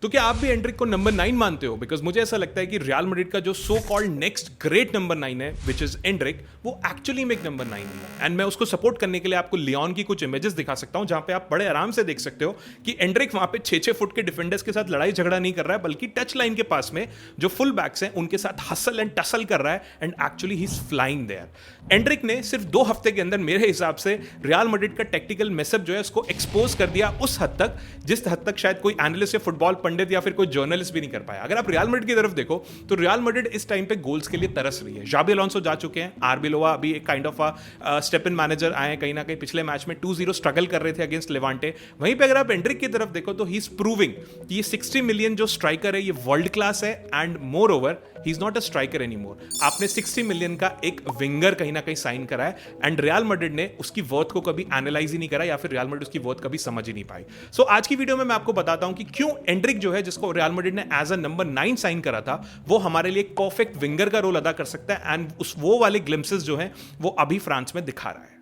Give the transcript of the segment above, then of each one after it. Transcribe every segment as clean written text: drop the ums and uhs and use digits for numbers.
तो क्या आप भी एंड्रिक को नंबर 9 मानते हो? बिकॉज मुझे ऐसा लगता है कि रियल मैड्रिड का जो so called next great number 9 है विच इज एंड्रिक, वो एक्चुअली में एक नंबर 9 है। एंड मैं उसको सपोर्ट करने के लिए आपको लियोन की कुछ इमेजेस दिखा सकता हूं, जहां पे आप बड़े आराम से देख सकते हो कि एंड्रिक वहां पे 6-6 फुट के डिफेंडर्स के साथ लड़ाई झगड़ा नहीं कर रहा है, बल्कि टच लाइन के पास में जो फुल बैक्स हैं उनके साथ हसल एंड टसल कर रहा है, and actually he is flying there. Endrick ने सिर्फ 2 हफ्ते के अंदर मेरे हिसाब से रियल मैड्रिड का टेक्निकल मेसअप जो है उसको एक्सपोज कर दिया उस हद तक जिस हद तक शायद कोई एनालिस्ट या फुटबॉल पंडित या फिर कोई जर्नलिस्ट भी नहीं कर पाया। अगर आप रियल मैड्रिड की तरफ देखो तो रियल मैड्रिड इस टाइम पे गोल्स के लिए तरस रही है। जाबी अलोंसो जा चुके हैं, आर्बिलोवा अभी एक kind of step in manager आए हैं, कहीं ना कहीं पिछले मैच में 2-0 स्ट्रगल कर रहे थे अगेंस्ट लेवांटे। वहीं पे अगर आप एंड्रिक की तरफ देखो तो ही इज प्रूविंग कि ये 60 मिलियन जो स्ट्राइकर है ये वर्ल्ड क्लास है, and more over he is not a striker any more. आपने 60 मिलियन का एक विंगर कहीं ना कहीं साइन करा है, एंड रियल मैड्रिड ने उसकी वर्थ को कभी एनालाइज ही नहीं करा, या फिर रियल मैड्रिड उसकी वर्थ कभी समझ ही नहीं पाई। सो आज की वीडियो में मैं आपको बताता हूं कि क्यों एंड्रिक जो है, जिसको रियल मैड्रिड ने एज अ नंबर 9 साइन करा था, वो हमारे लिए एक परफेक्ट विंगर का रोल अदा कर सकता है, एंड वो वाले ग्लिम्पसेस जो हैं वो अभी फ्रांस में दिखा रहा है।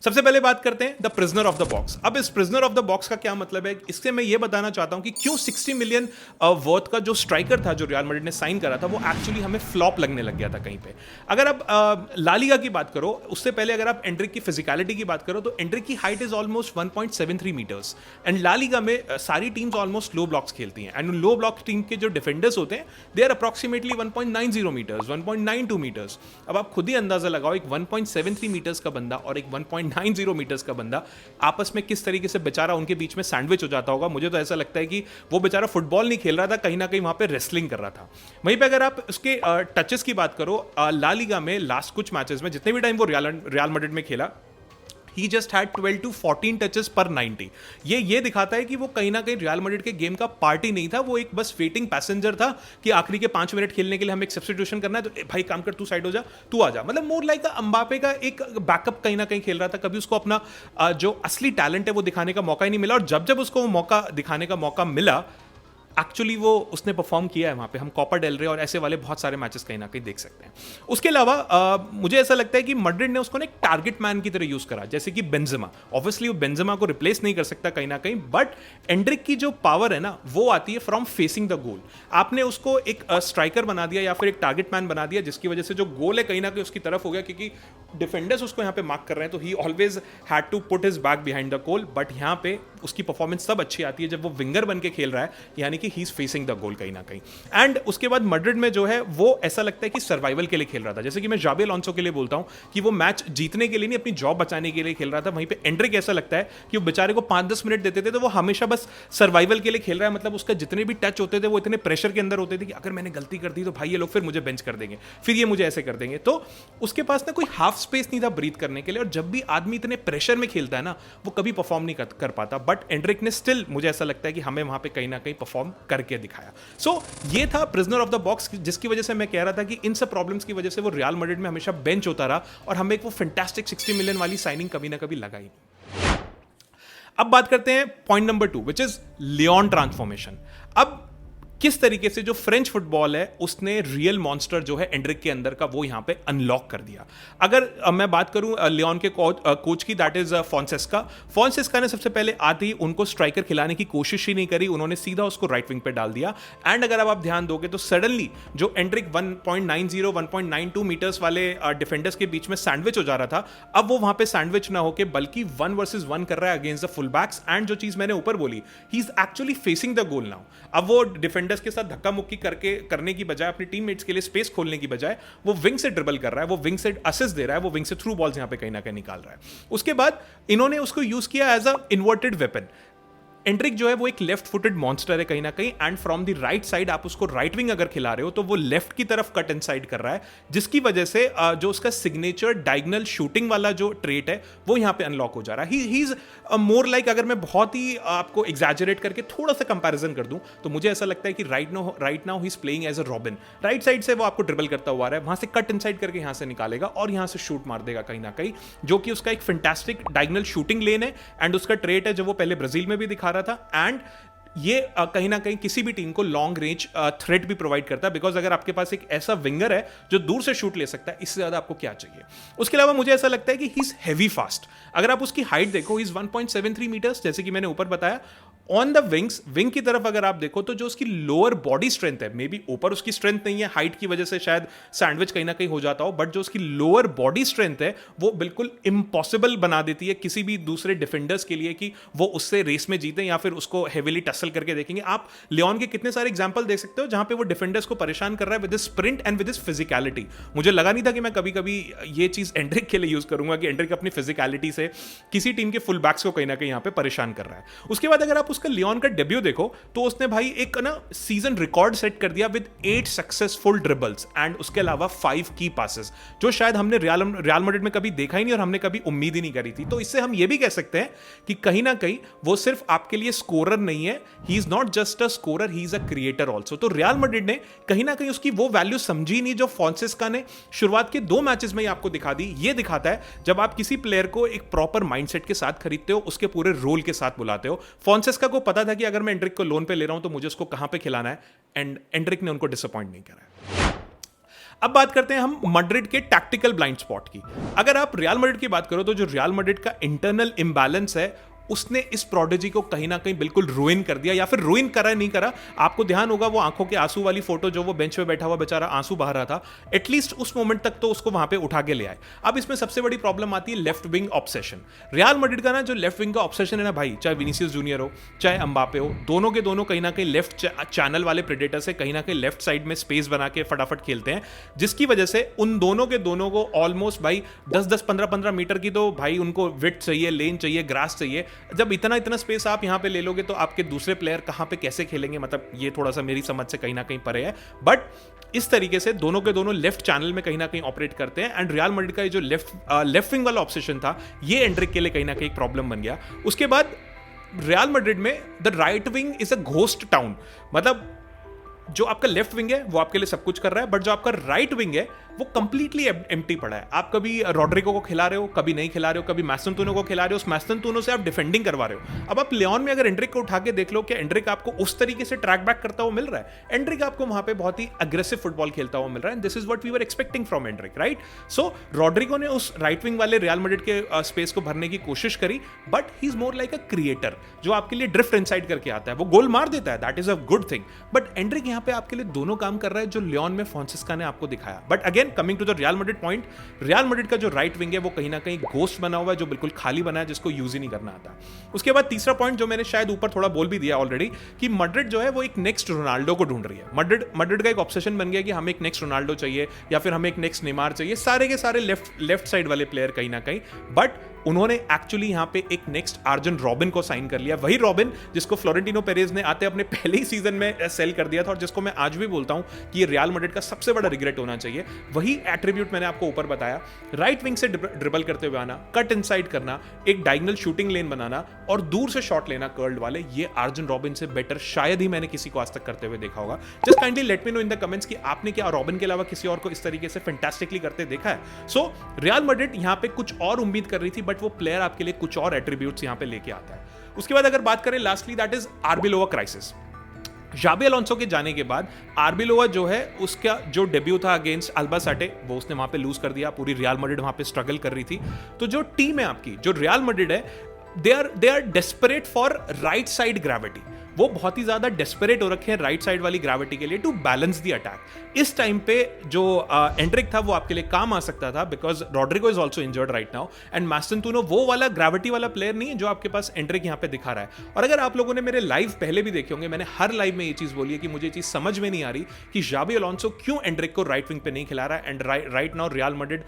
सबसे पहले बात करते हैं the prisoner of the box. अब इस प्रिजनर ऑफ द बॉक्स का क्या मतलब है, इससे मैं ये बताना चाहता हूं कि क्यों 60 मिलियन वर्थ का जो स्ट्राइकर था जो रियल मैड्रिड ने साइन करा था, वो एक्चुअली हमें फ्लॉप लगने लग गया था कहीं पे। अगर आप ला लीगा की बात करो, उससे पहले अगर आप एंड्रिक की फिजिकलिटी की बात करो तो एंड्रिक की height is almost 1.73 metres, and La Liga में सारी टीम्स ऑलमोस्ट लो ब्लॉक्स खेलती हैं, एंड लो ब्लॉक टीम के जो डिफेंडर्स होते हैं they are approximately 1.90 metres, 1.92 metres. अब आप खुद ही अंदाजा लगाओ, एक 1.73 मीटर्स का बंदा और एक 1.90 मीटर्स का बंदा आपस में किस तरीके से बेचारा उनके बीच में सैंडविच हो जाता होगा। मुझे तो ऐसा लगता है कि वो बेचारा फुटबॉल नहीं खेल रहा था, कहीं ना कहीं वहां पे रेसलिंग कर रहा था। वहीं पे अगर आप उसके टचेस की बात करो, ला लीगा में लास्ट कुछ मैचेस में जितने भी टाइम वो रियल मैड्रिड में खेला, he just had 12 to 14 touches पर 90। ये दिखाता है कि वो कहीं ना कहीं रियल मैड्रिड के गेम का पार्ट ही नहीं था, वो एक बस वेटिंग पैसेंजर था कि आखिरी के 5 मिनट खेलने के लिए हमें एक सब्स्टिट्यूशन करना है, तो भाई काम कर, तू साइड हो जा, तू आ जा। मतलब मोर लाइक अम्बापे का एक बैकअप कहीं ना कहीं खेल रहा था। कभी उसको अपना जो असली टैलेंट है वो दिखाने का मौका ही नहीं मिला, और जब जब उसको वो मौका दिखाने का मौका मिला, एक्चुअली वो उसने परफॉर्म किया है वहाँ पे। हम कोपा डेल रे और ऐसे वाले बहुत सारे मैचेस कहीं ना कहीं देख सकते हैं। उसके अलावा मुझे ऐसा लगता है कि मैड्रिड ने उसको एक टारगेट मैन की तरह यूज करा, जैसे कि बेंजेमा। ऑब्वियसली वो बेंजेमा को रिप्लेस नहीं कर सकता कहीं ना कहीं, बट एंड्रिक की जो पावर है ना वो आती है फ्रॉम फेसिंग द गोल। आपने उसको एक स्ट्राइकर बना दिया या फिर एक टारगेट मैन बना दिया, जिसकी वजह से जो गोल है कहीं ना कहीं उसकी तरफ हो गया, क्योंकि डिफेंडर्स उसको यहाँ पे मार्क कर रहे हैं, तो he always had to put his back behind the goal. But यहाँ पे उसकी परफॉर्मेंस तब अच्छी आती है जब वो विंगर बन के खेल रहा है, यानी कि ही इज फेसिंग द गोल कहीं ना कहीं। एंड उसके बाद मैड्रिड में जो है वो ऐसा लगता है कि सर्वाइवल के लिए खेल रहा था, जैसे कि मैं जाबी अलोंसो के लिए बोलता हूं कि वो मैच जीतने के लिए नहीं, अपनी जॉब बचाने के लिए खेल रहा था। वहीं पे एंड्रिक ऐसा लगता है कि वो बेचारे को 5-10 मिनट देते थे तो वो हमेशा बस सर्वाइवल के लिए खेल रहा है। मतलब उसका जितने भी टच होते थे वो इतने प्रेशर के अंदर होते थे कि अगर मैंने गलती कर दी तो भाई ये लोग फिर मुझे बेंच कर देंगे, फिर ये मुझे ऐसे कर देंगे। तो उसके पास ना कोई हाफ स्पेस नहीं था ब्रीथ करने के लिए, और जब भी आदमी इतने प्रेशर में खेलता है ना वो कभी परफॉर्म नहीं कर पाता। बट एंड्रिक ने स्टिल, मुझे ऐसा लगता है कि हमें वहां पे कहीं ना कहीं परफॉर्म करके दिखाया। सो ये था प्रिजनर ऑफ द बॉक्स, जिसकी वजह से मैं कह रहा था कि इन सब प्रॉब्लम्स की वजह से वो रियल मैड्रिड में हमेशा बेंच होता रहा, और हमें एक वो फैंटास्टिक 60 मिलियन वाली साइनिंग कभी ना कभी लगा ही नहीं। अब बात करते हैं point number 2 which is Leon transformation. अब किस तरीके से जो फ्रेंच फुटबॉल है उसने रियल मॉन्स्टर जो है एंड्रिक के अंदर का वो यहां पे अनलॉक कर दिया। अगर मैं बात करूं लियोन के कोच की, दैट इज फॉन्सेस्का ने सबसे पहले आते ही उनको स्ट्राइकर खिलाने की कोशिश ही नहीं करी, उन्होंने सीधा उसको राइट विंग पे डाल दिया। एंड अगर आप ध्यान दोगे तो सडनली जो एंड्रिक 1.90 1.92 मीटर्स वाले डिफेंडर्स के बीच में सैंडविच हो जा रहा था, अब वो वहां पे सैंडविच ना होकर बल्कि 1 वर्सेस 1 कर रहा है against the full backs. And जो चीज मैंने ऊपर बोली, he is actually facing the goal now. अब वो डिफेंडर्स के साथ धक्का मुक्की करने की बजाय, अपनी टीममेट्स के लिए स्पेस खोलने की बजाय, वो विंग से ड्रिबल कर रहा है, वो विंग से असिस्ट दे रहा है, वो विंग से थ्रू बॉल्स यहां पे कहीं ना कहीं निकाल रहा है। उसके बाद इन्होंने उसको यूज किया as a inverted weapon. Endrick जो है वो एक लेफ्ट फुटेड मॉन्स्टर है कहीं ना कहीं, and from the right side आप उसको राइट विंग अगर खिला रहे हो तो वो लेफ्ट की तरफ कट इन साइड कर रहा है, जिसकी वजह से जो उसका सिग्नेचर डायगोनल शूटिंग वाला जो ट्रेट है वो यहां पे अनलॉक हो जा रहा है। ही इज मोर लाइक, अगर मैं बहुत ही आपको एग्जैजरेट करके थोड़ा सा कंपैरिजन कर दूं तो मुझे ऐसा लगता है कि right now he is playing as a Robben. Right side से वो आपको ड्रिबल करता हुआ आ रहा है, वहां से कट इन साइड करके यहां से निकालेगा और यहां से शूट मार देगा कहीं ना कहीं, जो कि उसका एक फैंटास्टिक डायगोनल शूटिंग लेन है, एंड उसका ट्रेट है जो वो पहले ब्राजील में भी दिखा रहा था। एंड ये कहीं ना कहीं किसी भी टीम को लॉन्ग रेंज थ्रेट भी प्रोवाइड करता है, बिकॉज अगर आपके पास एक ऐसा विंगर है जो दूर से शूट ले सकता है, इससे ज्यादा आपको क्या चाहिए। उसके अलावा मुझे ऐसा लगता है कि ही इज हैवी फास्ट। अगर आप उसकी हाइट देखो, ही इज 1.73 मीटर्स, जैसे कि मैंने ऊपर बताया, ऑन द विंग्स, विंग की तरफ अगर आप देखो तो जो उसकी लोअर बॉडी स्ट्रेंथ है, मे बी ऊपर उसकी स्ट्रेंथ नहीं है, हाइट की वजह से शायद सैंडविच कहीं ना कहीं हो जाता हो, बट जो उसकी लोअर बॉडी स्ट्रेंथ है वो बिल्कुल इम्पॉसिबल बना देती है किसी भी दूसरे डिफेंडर्स के लिए कि वो उससे रेस में जीते या फिर उसको हेविली टसल करके देखेंगे। आप लियोन के कितने सारे एग्जांपल देख सकते हो जहां पे वो डिफेंडर्स को परेशान कर रहा है with sprint and with physicality. मुझे लगा नहीं था कि मैं कभी कभी ये चीज एंड्रिक के लिए यूज करूंगा कि एंड्रिक अपनी फिजिकलिटी से किसी टीम के फुल बैक्स को कहीं ना कहीं यहां पे परेशान कर रहा है। उसके बाद अगर आप उसका लियोन का डेब्यू देखो तो उसने भाई एक ना सीजन रिकॉर्ड सेट कर दिया विद 8 सक्सेसफुल ड्रिबल्स एंड उसके अलावा 5 की पासेस, जो शायद हमने रियल मैड्रिड में कभी देखा ही नहीं और हमने कभी उम्मीद ही नहीं करी थी। तो इससे हम ये भी कह सकते हैं कि कहीं ना कहीं वो सिर्फ आपके लिए स्कोरर नहीं है, he is not just a scorer, he is a creator also. तो रियल मैड्रिड ने कहीं ना कहीं उसकी वो वैल्यू समझी नहीं जो फोंसेका ने शुरुआत के 2 मैचेस में ही आपको दिखा दी। ये दिखाता है जब आप किसी प्लेयर को एक प्रॉपर माइंडसेट के साथ खरीदते हो, उसके पूरे रोल के साथ बुलाते हो। फोंसेका को पता था कि अगर मैं एंड्रिक को लोन पे ले रहा हूं तो मुझे उसको कहां पे खिलाना है, एंड एंड्रिक ने उनको डिसअपॉइंट नहीं करा। अब बात करते हैं हम मैड्रिड के टैक्टिकल ब्लाइंड स्पॉट की। अगर आप रियल मैड्रिड की बात करो तो जो रियल मैड्रिड का इंटरनल इंबैलेंस है उसने इस प्रोडिजी को कहीं ना कहीं बिल्कुल रुइन कर दिया, या फिर रुइन करा नहीं करा। आपको ध्यान होगा वो आंखों के आंसू वाली फोटो जो वो बेंच पे बैठा हुआ बेचारा आंसू बहा रहा था, एटलीस्ट उस मोमेंट तक तो उसको वहां पे उठा के ले आए। अब इसमें सबसे बड़ी प्रॉब्लम आती है left wing obsession. Real Madrid का ना जो लेफ्ट विंग का ऑब्सेशन है ना भाई, चाहे विनीसियस जूनियर हो चाहे एम्बापे हो, दोनों के दोनों कहीं ना कहीं लेफ्ट चैनल वाले प्रेडेटर से कहीं ना कहीं लेफ्ट साइड में स्पेस बना के फटाफट खेलते हैं, जिसकी वजह से उन दोनों के दोनों को ऑलमोस्ट भाई 10-10, 15-15 मीटर की तो भाई उनको विड्थ चाहिए, लेन चाहिए, ग्रास चाहिए। जब इतना स्पेस आप यहां पे ले लोगे तो आपके दूसरे प्लेयर कहां पे कैसे खेलेंगे, मतलब ये थोड़ा सा मेरी समझ से कहीं ना कहीं परे है। बट इस तरीके से दोनों के दोनों लेफ्ट चैनल में कहीं ना कहीं ऑपरेट करते हैं, एंड रियल मैड्रिड का ये जो लेफ्ट विंग वाला ऑब्सेशन था ये एंड्रिक के लिए कहीं ना कहीं प्रॉब्लम बन गया। उसके बाद रियल मैड्रिड में the right wing is a ghost town, मतलब जो आपका लेफ्ट विंग है वो आपके लिए सब कुछ कर रहा है, बट जो आपका राइट विंग है वो कंप्लीटली एम्प्टी पड़ा है। आप कभी रॉड्रिगो को खिला रहे हो, कभी नहीं खिला रहे हो, कभी मैस्टनतूनो को खिला रहे हो, उस मैस्टनतूनो से आप डिफेंडिंग करवा रहे हो। अब आप लियोन में अगर एंड्रिक को उठा के देख लो कि एंड्रिक आपको उस तरीके से ट्रैक बैक करता हुआ मिल रहा है, एंड्रिक आपको वहां पे बहुत ही अग्रेसिव फुटबॉल खेलता हुआ मिल रहा है, this is what we were expecting from Endrick, right. So Rodrygo ने उस राइट विंग वाले रियल मैड्रिड के स्पेस को भरने की कोशिश करी, but he is more like a creator जो आपके लिए ड्रिफ्ट इनसाइड करके आता है, वो गोल मार देता है, that is a good thing. But Anrich यहां पे आपके लिए दोनों काम कर रहा है जो लियोन में फोंसेका ने आपको दिखाया। But again coming to the Real Madrid point, Real Madrid का जो राइट विंग है वो कहीं ना कहीं घोस्ट बना हुआ है जो बिल्कुल खाली बना है, जिसको यूज ही नहीं करना आता। उसके बाद तीसरा पॉइंट जो मैंने शायद ऊपर थोड़ा बोल भी दिया ऑलरेडी, कि मैड्रिड जो है वो एक नेक्स्ट रोनाल्डो को ढूंढ रही है। मैड्रिड का एक ऑब्सेशन बन गया कि हमें एक नेक्स्ट रोनाल्डो चाहिए या फिर हमें एक नेक्स्ट नेमार चाहिए, सारे के सारे लेफ्ट साइड वाले प्लेयर कहीं ना कहीं। बट उन्होंने एक्चुअली यहां पे एक नेक्स्ट आर्जन रॉबिन को साइन कर लिया, वही रॉबिन जिसको फ्लोरेंटिनो पेरेज ने आते अपने पहले ही सीजन में सेल कर दिया था, और जिसको मैं आज भी बोलता हूं कि ये रियल मैड्रिड का सबसे बड़ा रिग्रेट होना चाहिए। वही एट्रीब्यूट मैंने आपको ऊपर बताया, राइट विंग से ड्रिबल करते हुए आना, कट इनसाइड करना, एक डायगोनल शूटिंग लेन बनाना और दूर से शॉट लेना कर्ल्ड वाले, ये आर्जन रॉबिन से बेटर शायद ही मैंने किसी को आज तक करते हुए देखा होगा। Just kindly let me know in the comments कि आपने क्या रॉबिन के अलावा किसी और को इस तरीके से फैंटास्टिकली करते देखा है। सो रियल मैड्रिड यहां पे कुछ और उम्मीद कर रही थी, बट वो प्लेयर आपके लिए कुछ और एट्रीब्यूट्स यहां पे लेके आता है। उसके बाद अगर बात करें lastly, that is Arbeloa crisis. Xabi Alonso के जाने के बाद आर्बिलोवा जो है उसका जो डेब्यू था अगेंस्ट अल्बासाटे वो उसने वहां पे लूज कर दिया। पूरी रियल मैड्रिड वहां पे स्ट्रगल कर रही थी। तो जो टीम है आपकी, जो रियल मैड्रिड है, they are desperate for right side gravity. वो बहुत ही ज्यादा डेस्परेट हो रखे हैं राइट साइड वाली ग्रेविटी के लिए टू बैलेंस द अटैक। इस टाइम पे जो एंड्रिक था वो आपके लिए काम आ सकता था, because Rodrygo is also injured right now, and Mastantuono वो वाला ग्रेविटी वाला प्लेयर नहीं है जो आपके पास एंड्रिक यहाँ पे दिखा रहा है। और अगर आप लोगों ने मेरे लाइव पहले भी देखे होंगे, मैंने हर लाइव में ये चीज बोली है कि मुझे ये चीज समझ में नहीं आ रही कि जाबी अलोंसो क्यों एंड्रिक को राइट विंग पे नहीं खिला रहा है। And right now real Madrid,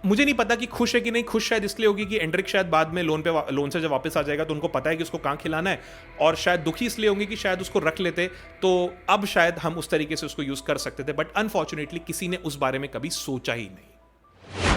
मुझे नहीं पता कि खुश है कि नहीं खुश, शायद इसलिए होगी कि एंड्रिक शायद बाद में लोन से जब वापस आ जाएगा तो उनको पता है कि उसको कहाँ खिलाना है, और शायद दुखी इसलिए होंगे कि शायद उसको रख लेते तो अब शायद हम उस तरीके से उसको यूज कर सकते थे, बट अनफॉर्चुनेटली किसी ने उस बारे में कभी सोचा ही नहीं।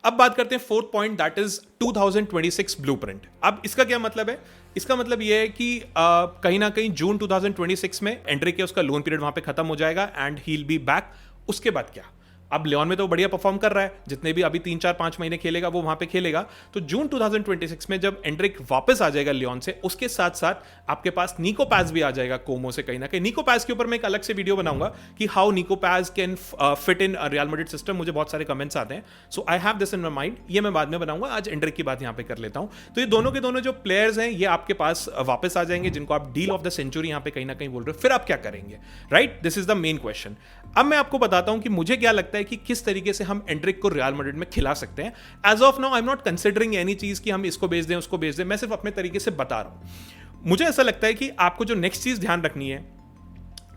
अब बात करते हैं fourth point, that is 2026 blueprint. अब इसका क्या मतलब है? इसका मतलब यह है कि कहीं ना कहीं जून 2026 में एंड्रिक के उसका लोन पीरियड वहां पे खत्म हो जाएगा and he will be back. उसके बाद क्या? अब लियोन में तो बढ़िया परफॉर्म कर रहा है, जितने भी अभी 3-4-5 महीने खेलेगा वो वहां पे खेलेगा। तो जून 2026 में जब एंड्रिक वापस आ जाएगा लियोन से, उसके साथ साथ आपके पास निको पैज भी आ जाएगा कोमो से कहीं ना कहीं। निको पैज के ऊपर मैं एक अलग से वीडियो बनाऊंगा कि how Nico Paz can fit in Real Madrid system. मुझे बहुत सारे कमेंट्स आते हैं, so I have this in my mind, ये मैं बाद में बनाऊंगा। आज एंड्रिक की बात यहां पे कर लेता हूं। तो ये दोनों के दोनों जो प्लेयर्स हैं ये आपके पास वापस आ जाएंगे, जिनको आप डील ऑफ द सेंचुरी यहां पे कहीं ना कहीं बोल रहे हो। फिर आप क्या करेंगे, right? This is the main question. अब मैं आपको बताता हूं कि मुझे क्या लगता है कि किस तरीके से हम एंड्रिक को रियल मैड्रिड में खिला सकते हैं। As of now I am not considering any चीज कि हम इसको बेच दें उसको बेच दें, मैं सिर्फ अपने तरीके से बता रहा हूं। मुझे ऐसा लगता है कि आपको जो नेक्स्ट चीज ध्यान रखनी है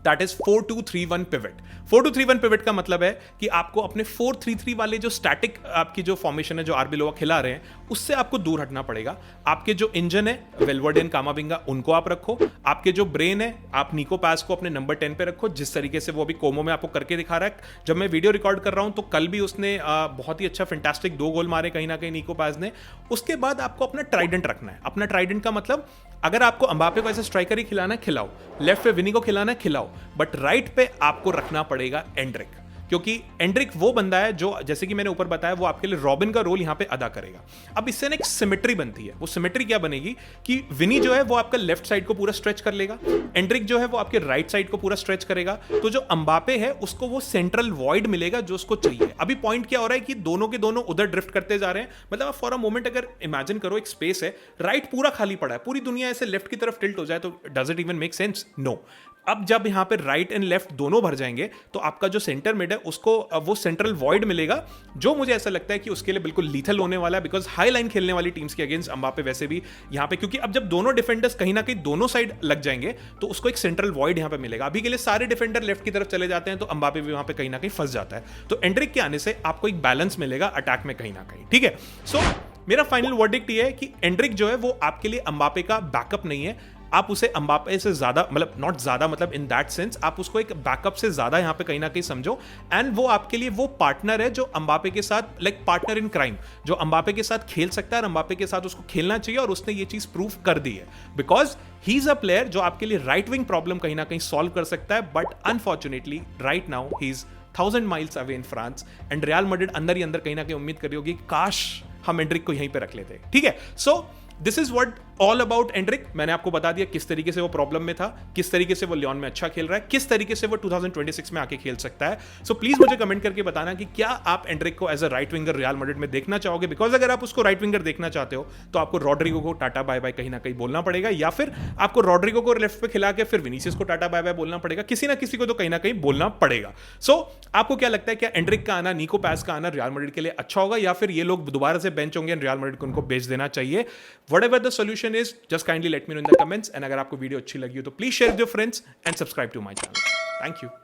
दैट इज 4-2-3-1 पिवट। 4-2-3-1 पिवट का मतलब है कि आपको अपने 4-3-3 वाले जो स्टैटिक आपकी जो फॉर्मेशन है जो आरबी लोवा खिला रहे हैं उससे आपको दूर हटना पड़ेगा। आपके जो इंजन है वेलवर्डेन कामाविंगा उनको आप रखो, आपके जो ब्रेन है आप निको पैज को अपने नंबर 10 पे रखो, जिस तरीके से वो अभी कोमो में आपको करके दिखा रहा है। जब मैं वीडियो रिकॉर्ड कर रहा हूं तो कल भी उसने बहुत ही अच्छा फैंटास्टिक 2 गोल मारे कहीं ना कहीं निको पैज ने। उसके बाद आपको अपना ट्राइडेंट रखना है। अपना ट्राइडेंट का मतलब अगर आपको अंबापे को ऐसे स्ट्राइकर ही खिलाना है खिलाओ, लेफ्ट पे विनी को खिलाना है खिलाओ, बट राइट पे आपको रखना पड़ेगा एंड्रिक, क्योंकि एंड्रिक वो बंदा है जो जैसे कि मैंने ऊपर बताया वो आपके लिए रॉबिन का रोल यहां पे अदा करेगा। अब इससे ना एक सिमेट्री बनती है। वो सिमेट्री क्या बनेगी कि विनी जो है वो आपका लेफ्ट साइड को पूरा स्ट्रेच कर लेगा, एंड्रिक जो है वो आपके राइट साइड को पूरा स्ट्रेच करेगा। तो जो अंबापे है उसको वो सेंट्रल वॉइड मिलेगा जो उसको चाहिए। अभी पॉइंट क्या हो रहा है कि दोनों के दोनों उधर ड्रिफ्ट करते जा रहे हैं। मतलब आप फॉर अ मोमेंट अगर इमेजिन करो एक स्पेस है, राइट पूरा खाली पड़ा है, पूरी दुनिया ऐसे लेफ्ट की तरफ टिल्ट हो जाए तो does it even make sense? No. अब जब यहां पे राइट एंड लेफ्ट दोनों भर जाएंगे तो आपका जो सेंटर मिड है उसको वो सेंट्रल वॉइड मिलेगा, जो मुझे ऐसा लगता है कि उसके लिए बिल्कुल लीथल होने वाला है। बिकॉज हाई लाइन खेलने वाली टीम्स के अगेंस्ट अंबापे वैसे भी यहां पे, क्योंकि अब जब दोनों डिफेंडर्स कहीं ना कहीं दोनों साइड लग जाएंगे तो उसको एक सेंट्रल वॉइड यहां पे मिलेगा। अभी के लिए सारे डिफेंडर लेफ्ट की तरफ चले जाते हैं तो अंबापे भी वहां पे कहीं ना कहीं फंस जाता है। तो एंड्रिक के आने से आपको एक बैलेंस मिलेगा अटैक में कहीं ना कहीं, ठीक है? सो मेरा फाइनल वर्डिक्ट ये है कि एंड्रिक जो है वो आपके लिए अंबापे का बैकअप नहीं है। आप उसे अंबापे से ज्यादा, मतलब नॉट ज्यादा, मतलब इन दैट सेंस आप उसको एक बैकअप से ज्यादा यहां पे कहीं ना कहीं समझो। एंड वो आपके लिए वो पार्टनर है जो अंबापे के साथ, लाइक पार्टनर इन क्राइम, जो अंबापे के साथ खेल सकता है और अंबापे के साथ उसको खेलना चाहिए। और उसने ये चीज प्रूव कर दी है because he is a player जो आपके लिए राइट विंग प्रॉब्लम कहीं ना कहीं सॉल्व कर सकता है। But unfortunately right now he is 1000 miles away in France and real Madrid अंदर ही अंदर कहीं ना कहीं उम्मीद कर रही होगी काश हम एंड्रिक को यहीं पे रख लेते, ठीक है? So this is what all about Anrich. मैंने आपको बता दिया किस तरीके से वो प्रॉब्लम में था, किस तरीके से वो लियोन में अच्छा खेल रहा है, किस तरीके से वो 2026 में आके खेल सकता है। सो प्लीज मुझे कमेंट करके बताना कि क्या आप एंड्रिक को as a right winger Real Madrid में देखना चाहोगे। बिकॉज अगर आप उसको राइट विंगर देखना चाहते हो तो आपको रॉड्रिगो को टाटा बाय बाय कहीं ना कहीं बोलना पड़ेगा, या फिर आपको रॉड्रिगो को लेफ्ट पे खिला के फिर विनीसियस को टाटा बाय बाय बोलना पड़ेगा। किसी ना किसी को तो कहीं ना कहीं बोलना पड़ेगा। सो आपको क्या लगता है, क्या एंड्रिक का आना, निको पैज का आना रियल मैड्रिड के लिए अच्छा होगा, या फिर ये लोग दोबारा से बेंच होंगे रियल मैड्रिड को उनको बेच देना चाहिए? Whatever the solution is, just kindly let me know in the comments. And अगर आपको वीडियो अच्छी लगी हो तो please share with your friends and subscribe to my channel. Thank you.